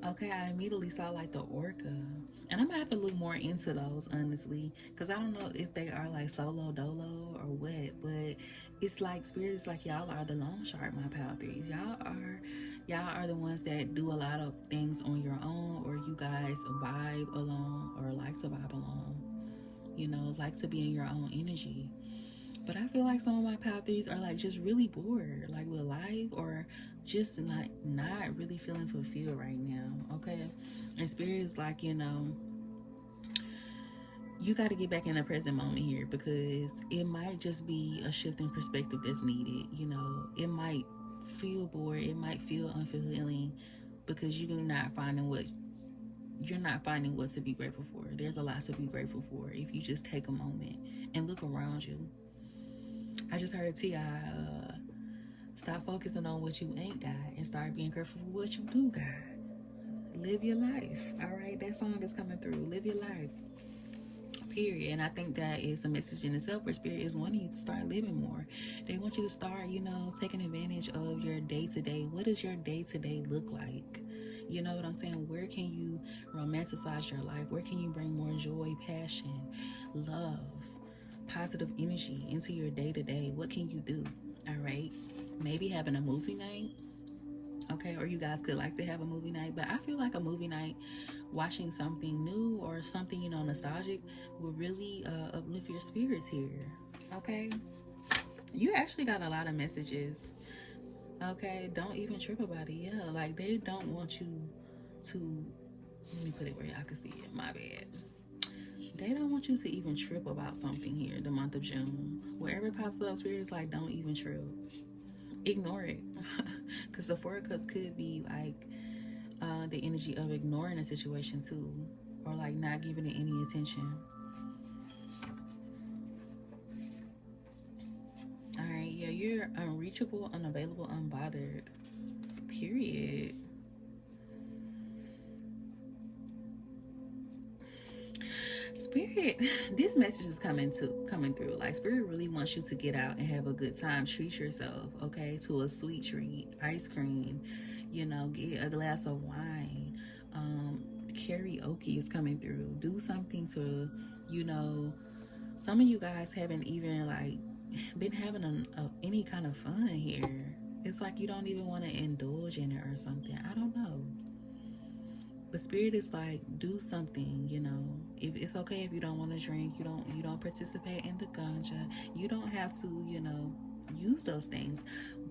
Okay, I immediately saw like the orca, and I'm gonna have to look more into those, honestly, because I don't know if they are like solo dolo or what, but it's like Spirit is like, y'all are the loan shark, my pal threes. Y'all are the ones that do a lot of things on your own, or you guys vibe alone or like to vibe alone, like to be in your own energy. But I feel like some of my pal threes are like just really bored, like with life, or just not really feeling fulfilled right now. Okay, and Spirit is like, you got to get back in the present moment here, because it might just be a shift in perspective that's needed. It might feel bored, it might feel unfulfilling, because you're not finding what to be grateful for. There's a lot to be grateful for if you just take a moment and look around you. I just heard T.I. Stop focusing on what you ain't got and start being grateful for what you do got. Live your life. All right, that song is coming through. Live your life. Period. And I think that is a message in itself, where Spirit is wanting you to start living more. They want you to start, taking advantage of your day to day. What does your day to day look like? You know what I'm saying? Where can you romanticize your life? Where can you bring more joy, passion, love, positive energy into your day to day? What can you do? All right. Maybe having a movie night. Okay, or you guys could like to have a movie night, but I feel like a movie night, watching something new or something, nostalgic, will really uplift your spirits here. Okay, you actually got a lot of messages. Okay, don't even trip about it. Yeah, like they don't want you to, let me put it where y'all can see it. My bad. They don't want you to even trip about something here, the month of June. Wherever it pops up, Spirit is like, don't even trip. Ignore it. Because the Four of Cups could be like the energy of ignoring a situation too, or like not giving it any attention. All right, yeah, you're unreachable, unavailable, unbothered. Period. Spirit, this message is coming through. Like, Spirit really wants you to get out and have a good time. Treat yourself, okay, to a sweet treat, ice cream, get a glass of wine. Karaoke is coming through. Do something to, some of you guys haven't even like been having any kind of fun here. It's like you don't even want to indulge in it or something. I don't know. But Spirit is like, do something, If it's okay if you don't want to drink, you don't participate in the ganja. You don't have to, use those things.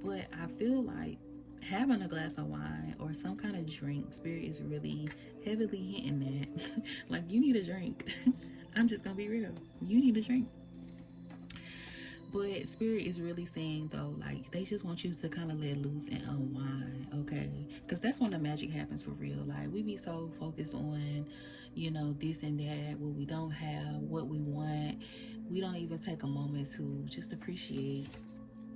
But I feel like having a glass of wine or some kind of drink, Spirit is really heavily hitting that. Like, you need a drink. I'm just gonna be real. You need a drink. But Spirit is really saying, though, like, they just want you to kind of let loose and unwind, okay? Because that's when the magic happens for real. Like, we be so focused on, this and that, what we don't have, what we want. We don't even take a moment to just appreciate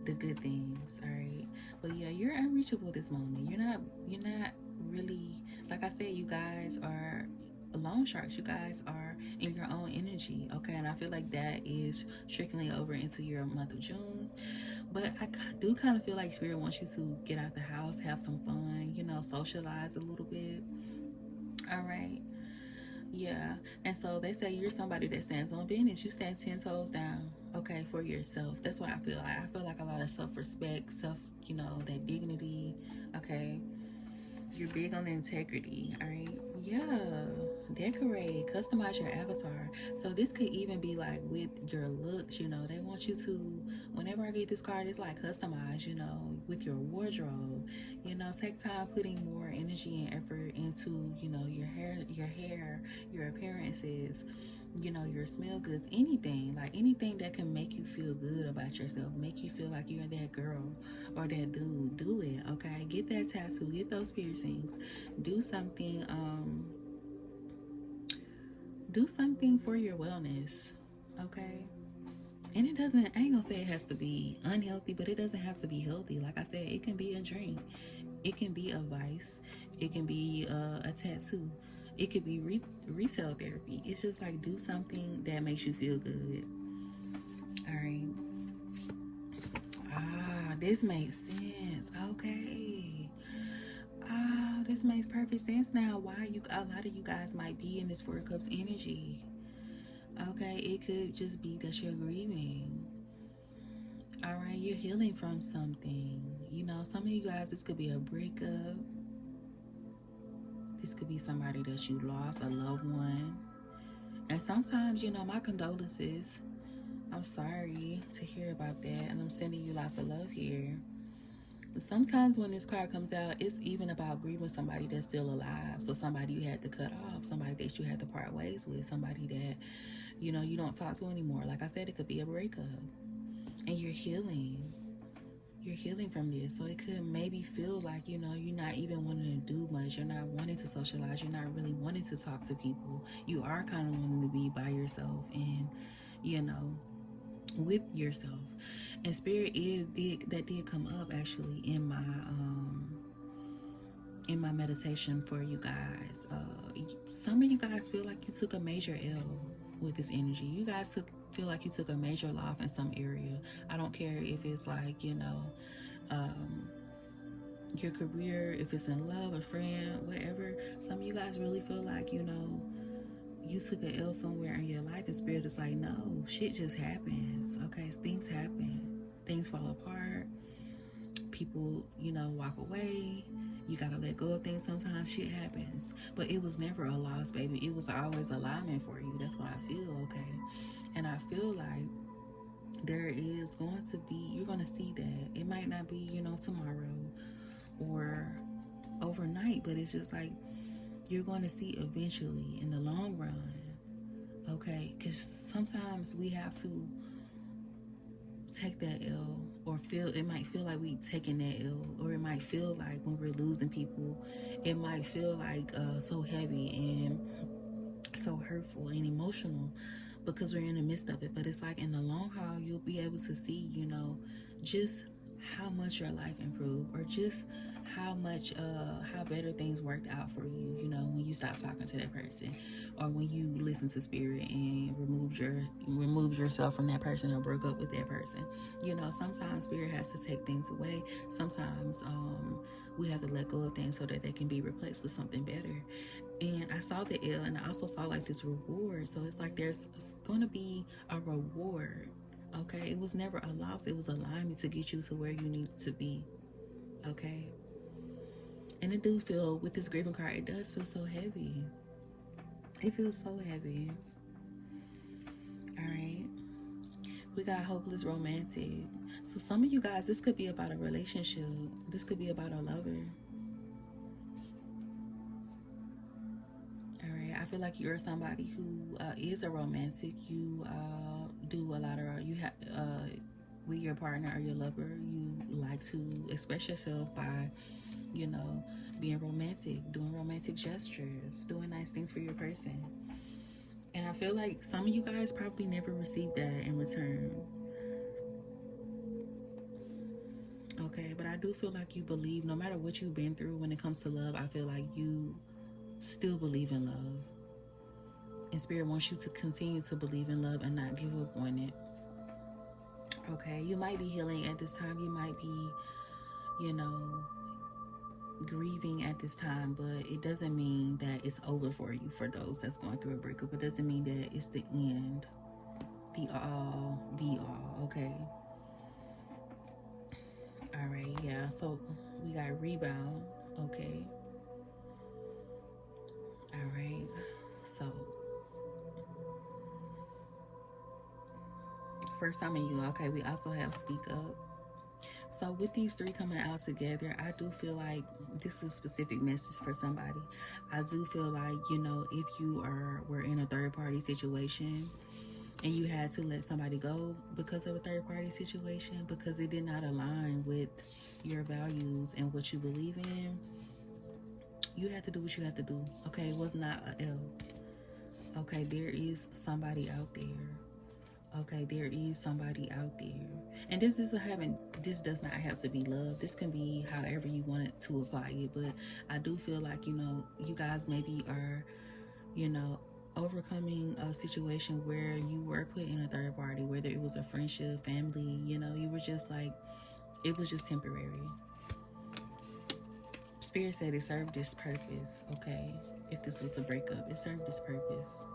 the good things, all right? But yeah, you're unreachable this moment. You're not really, like I said, you guys are loan sharks. You guys are in your own energy, okay? And I feel like that is trickling over into your month of June. But I do kind of feel like Spirit wants you to get out the house, have some fun, socialize a little bit. All right. Yeah. And so they say you're somebody that stands on business. You stand 10 toes down, okay, for yourself. That's what I feel like. I feel like a lot of self-respect, that dignity, okay? You're big on the integrity, all right? Yeah, decorate, customize your avatar. So this could even be like with your looks, you know. They want you to, whenever I get this card, it's like customize, you know, with your wardrobe. You know, take time putting more energy and effort into, you know, your hair, your appearances, you know, your smell goods, anything, like anything that can make you feel good about yourself, make you feel like you're that girl or that dude. Do it, okay? Get that tattoo, get those piercings, do something, do something for your wellness, okay? And it doesn't, I ain't gonna say it has to be unhealthy, but it doesn't have to be healthy. Like I said, it can be a drink, it can be a vice, it can be a tattoo, it could be retail therapy. It's just like do something that makes you feel good. All right. Ah, this makes sense. Okay. Ah, this makes perfect sense now. Why a lot of you guys might be in this Four of Cups energy. Okay, it could just be that you're grieving. All right, you're healing from something. You know, some of you guys, this could be a breakup. This could be somebody that you lost, a loved one. And sometimes, you know, my condolences. I'm sorry to hear about that, and I'm sending you lots of love here. But sometimes when this card comes out, it's even about grieving somebody that's still alive. So somebody you had to cut off, somebody that you had to part ways with, somebody that, you know, you don't talk to anymore. Like I said, it could be a breakup. And you're healing. You're healing from this. So it could maybe feel like, you know, you're not even wanting to do much. You're not wanting to socialize. You're not really wanting to talk to people. You are kind of wanting to be by yourself and, you know, with yourself. And spirit did come up actually in my meditation for you guys. Some of you guys feel like you took a major L with this energy. You guys feel like you took a major loss in some area. I don't care if it's like, you know, your career, if it's in love, a friend, whatever. Some of you guys really feel like, you know, you took a L somewhere in your life, and spirit is like, no, shit just happens. Okay, things happen, things fall apart, people, you know, walk away. You gotta let go of things. Sometimes shit happens, but it was never a loss, baby. It was always alignment for you. That's what I feel. Okay, and I feel like there is going to be, you're gonna see that. It might not be, you know, tomorrow or overnight, but it's just like you're going to see eventually in the long run. Okay, because sometimes we have to take that L, or feel, it might feel like we taking that L, or it might feel like when we're losing people, it might feel like so heavy and so hurtful and emotional because we're in the midst of it. But it's like in the long haul, you'll be able to see, you know, just how much your life improved, or just how much how better things worked out for you, you know, when you stop talking to that person, or when you listen to spirit and remove yourself from that person or broke up with that person. You know, sometimes spirit has to take things away. Sometimes we have to let go of things so that they can be replaced with something better. And I saw the L, and I also saw like this reward. So it's like there's going to be a reward. Okay, it was never a loss. It was alignment to get you to where you need to be. Okay, and it do feel, with this grieving card, it does feel so heavy. It feels so heavy. All right, we got hopeless romantic. So some of you guys, this could be about a relationship. This could be about a lover. All right, I feel like you're somebody who is a romantic. You do a lot of, you have with your partner or your lover, you like to express yourself by, you know, being romantic, doing romantic gestures, doing nice things for your person. And I feel like some of you guys probably never received that in return. Okay, but I do feel like you believe, no matter what you've been through when it comes to love, I feel like you still believe in love. And spirit wants you to continue to believe in love and not give up on it. Okay, you might be healing at this time. You might be, you know, grieving at this time, but it doesn't mean that it's over for you. For those that's going through a breakup, it doesn't mean that it's the end, the all be all. Okay, all right, yeah. So we got rebound. Okay, all So first time in you, okay, we also have speak up. So with these three coming out together, I do feel like this is a specific message for somebody. I do feel like, if you were in a third party situation and you had to let somebody go because of a third party situation, because it did not align with your values and what you believe in, you had to do what you had to do. Okay, it was not a L. Okay, there is somebody out there. Okay, there is somebody out there. And this does not have to be love. This can be however you want it to apply it. But I do feel like, you guys maybe are, overcoming a situation where you were put in a third party, whether it was a friendship, family, you were just like, it was just temporary. Spirit said it served its purpose, okay? If this was a breakup, it served its purpose.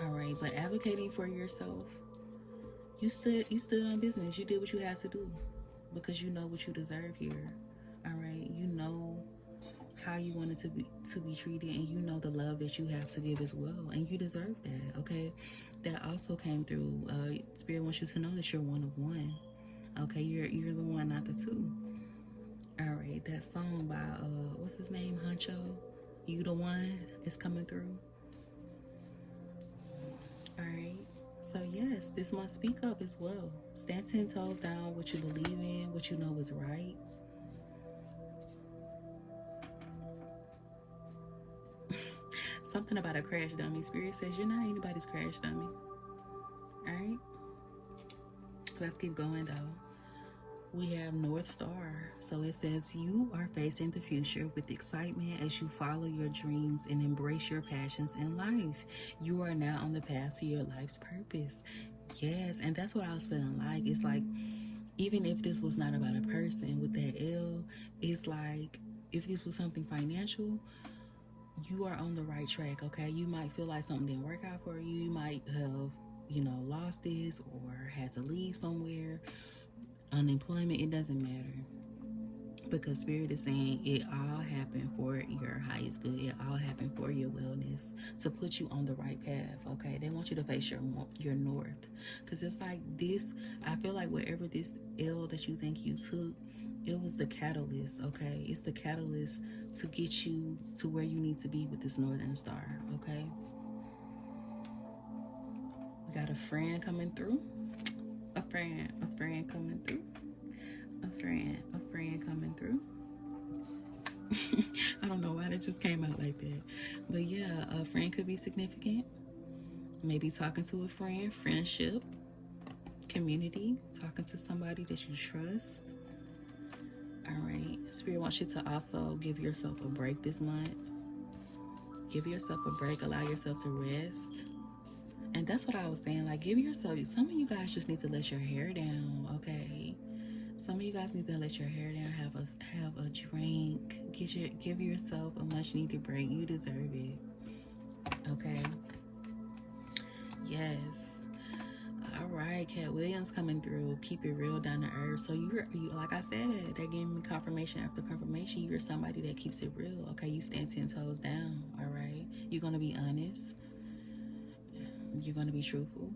All right, but advocating for yourself, you stood on business. You did what you had to do because you know what you deserve here. All right, you know how you wanted to be treated, and you know the love that you have to give as well, and you deserve that. Okay, that also came through. Spirit wants you to know that you're one of one. Okay, you're the one, not the two. All right, that song by what's his name, Huncho, You the One, is coming through. All right. So yes, this must speak up as well. Stand 10 toes down, what you believe in, what you know is right. Something about a crash dummy. Spirit says you're not anybody's crash dummy. All right. Let's keep going though. We have North Star. So it says you are facing the future with excitement as you follow your dreams and embrace your passions in life. You are now on the path to your life's purpose. Yes, and that's what I was feeling like. It's like, even if this was not about a person with that L, it's like, if this was something financial, you are on the right track, okay? You might feel like something didn't work out for you. You might have, lost this or had to leave somewhere. Unemployment, it doesn't matter. Because Spirit is saying it all happened for your highest good. It all happened for your wellness, to put you on the right path, okay? They want you to face your north. Because it's like this, I feel like whatever this L that you think you took, it was the catalyst, okay? It's the catalyst to get you to where you need to be with this Northern Star, okay? We got a friend coming through. A friend coming through. A friend coming through. I don't know why that just came out like that. But yeah, a friend could be significant. Maybe talking to a friend, friendship, community, talking to somebody that you trust. All right. Spirit wants you to also give yourself a break this month. Give yourself a break. Allow yourself to rest. And that's what I was saying. Like, give yourself, some of you guys just need to let your hair down, okay? Some of you guys need to let your hair down, have a drink, give yourself a much needed break. You deserve it. Okay. Yes. All right, Cat Williams coming through. Keep it real, down to earth. So you like I said, they're giving me confirmation after confirmation. You're somebody that keeps it real. Okay, you stand 10 toes down. All right. You're gonna be honest. You're gonna be truthful.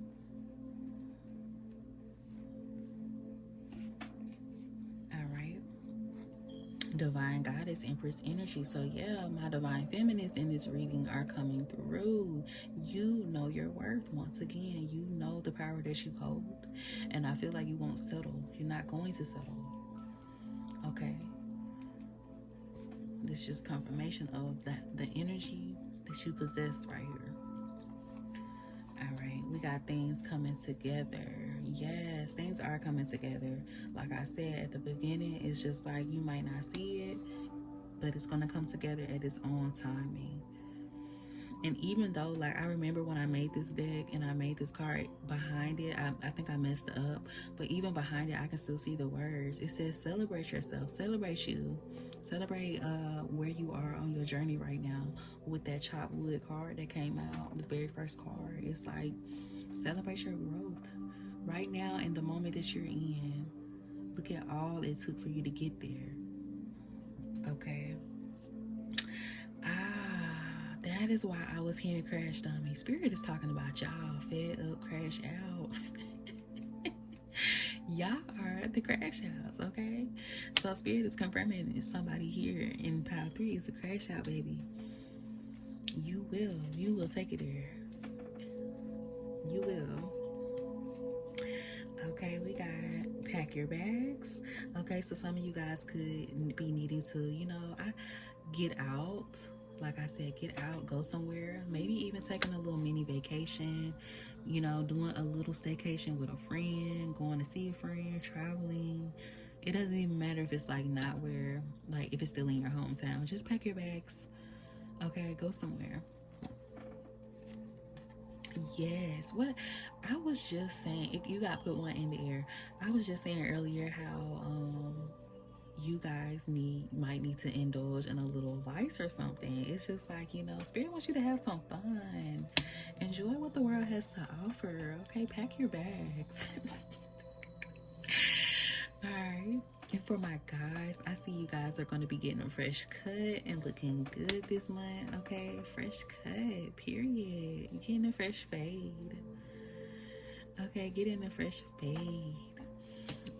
Divine Goddess, Empress energy. So yeah, my divine feminines in this reading are coming through. You know your worth. Once again, you know the power that you hold, and I feel like you won't settle. You're not going to settle. Okay, this is just confirmation of the energy that you possess right here. All right, we got things coming together. Yes, things are coming together. Like I said at the beginning, it's just like you might not see it, but it's going to come together at its own timing. And even though, like, I remember when I made this deck and I made this card, behind it, I think I messed up, but even behind it, I can still see the words. It says, celebrate yourself, celebrate you, celebrate where you are on your journey right now. With that chopped wood card that came out, the very first card, it's like, celebrate your growth right now in the moment that you're in. Look at all it took for you to get there. Okay. That is why I was hearing crash dummy. Spirit is talking about y'all. Fed up, crash out. Y'all are the crash outs, okay? So Spirit is confirming somebody here in pile 3 is a crash out, baby. You will take it there. You will. Okay, we got pack your bags. Okay, so some of you guys could be needing to, get out. Like I said, get out, go somewhere. Maybe even taking a little mini vacation, doing a little staycation with a friend, going to see a friend, traveling. It doesn't even matter if it's like not where, like if it's still in your hometown. Just pack your bags. Okay, go somewhere. Yes, what I was just saying, you got to put one in the air. I was just saying earlier how you guys might need to indulge in a little vice or something. It's just like, Spirit wants you to have some fun. Enjoy what the world has to offer. Okay, pack your bags. All right. And for my guys, I see you guys are going to be getting a fresh cut and looking good this month. Okay, fresh cut, period. You're getting a fresh fade. Okay, getting a fresh fade.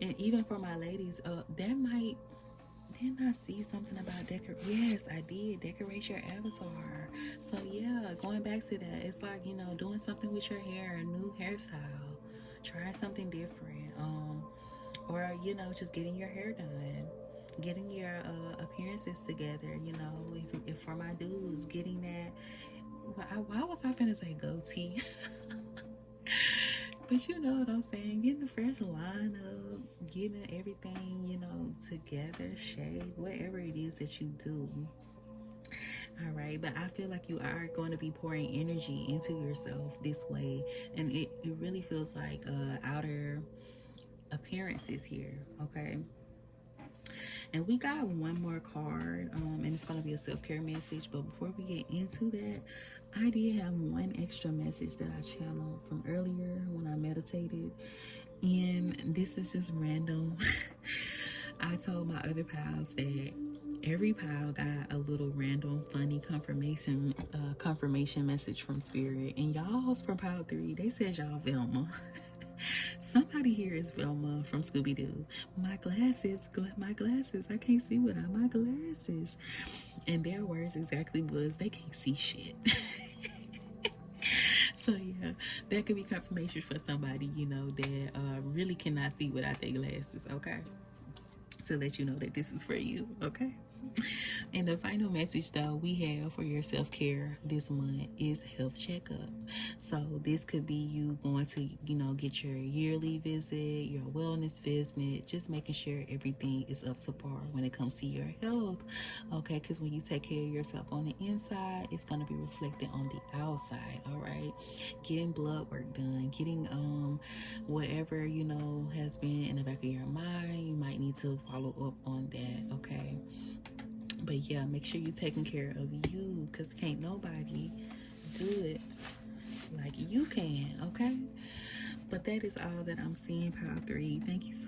And even for my ladies, didn't I see something about yes, I did, decorate your avatar. So yeah, going back to that, it's like, doing something with your hair, a new hairstyle, trying something different. Or, just getting your hair done, getting your appearances together, if for my dudes, getting that, why was I finna say goatee? But you know what I'm saying, getting a fresh lineup, getting everything, together, shade, whatever it is that you do. All right, but I feel like you are going to be pouring energy into yourself this way, and it really feels like outer appearances here, okay? And we got one more card, and it's going to be a self-care message. But before we get into that, I did have one extra message that I channeled from earlier when I meditated, and this is just random. I told my other pals that every pile got a little random funny confirmation message from Spirit, and y'all's from pile 3, they said y'all Velma. Somebody here is Velma from Scooby-Doo. My glasses, I can't see without my glasses. And their words exactly was, they can't see shit. So yeah, that could be confirmation for somebody, that really cannot see without their glasses, okay? To let you know that this is for you, okay? And the final message though we have for your self-care this month is health checkup. So this could be you going to, get your yearly visit, your wellness visit, just making sure everything is up to par when it comes to your health. Okay, because when you take care of yourself on the inside, it's going to be reflected on the outside. All right, getting blood work done, getting whatever has been in the back of your mind, you might need to follow up on that. Okay. But yeah, make sure you're taking care of you, because can't nobody do it like you can, okay? But that is all that I'm seeing, pile 3. Thank you so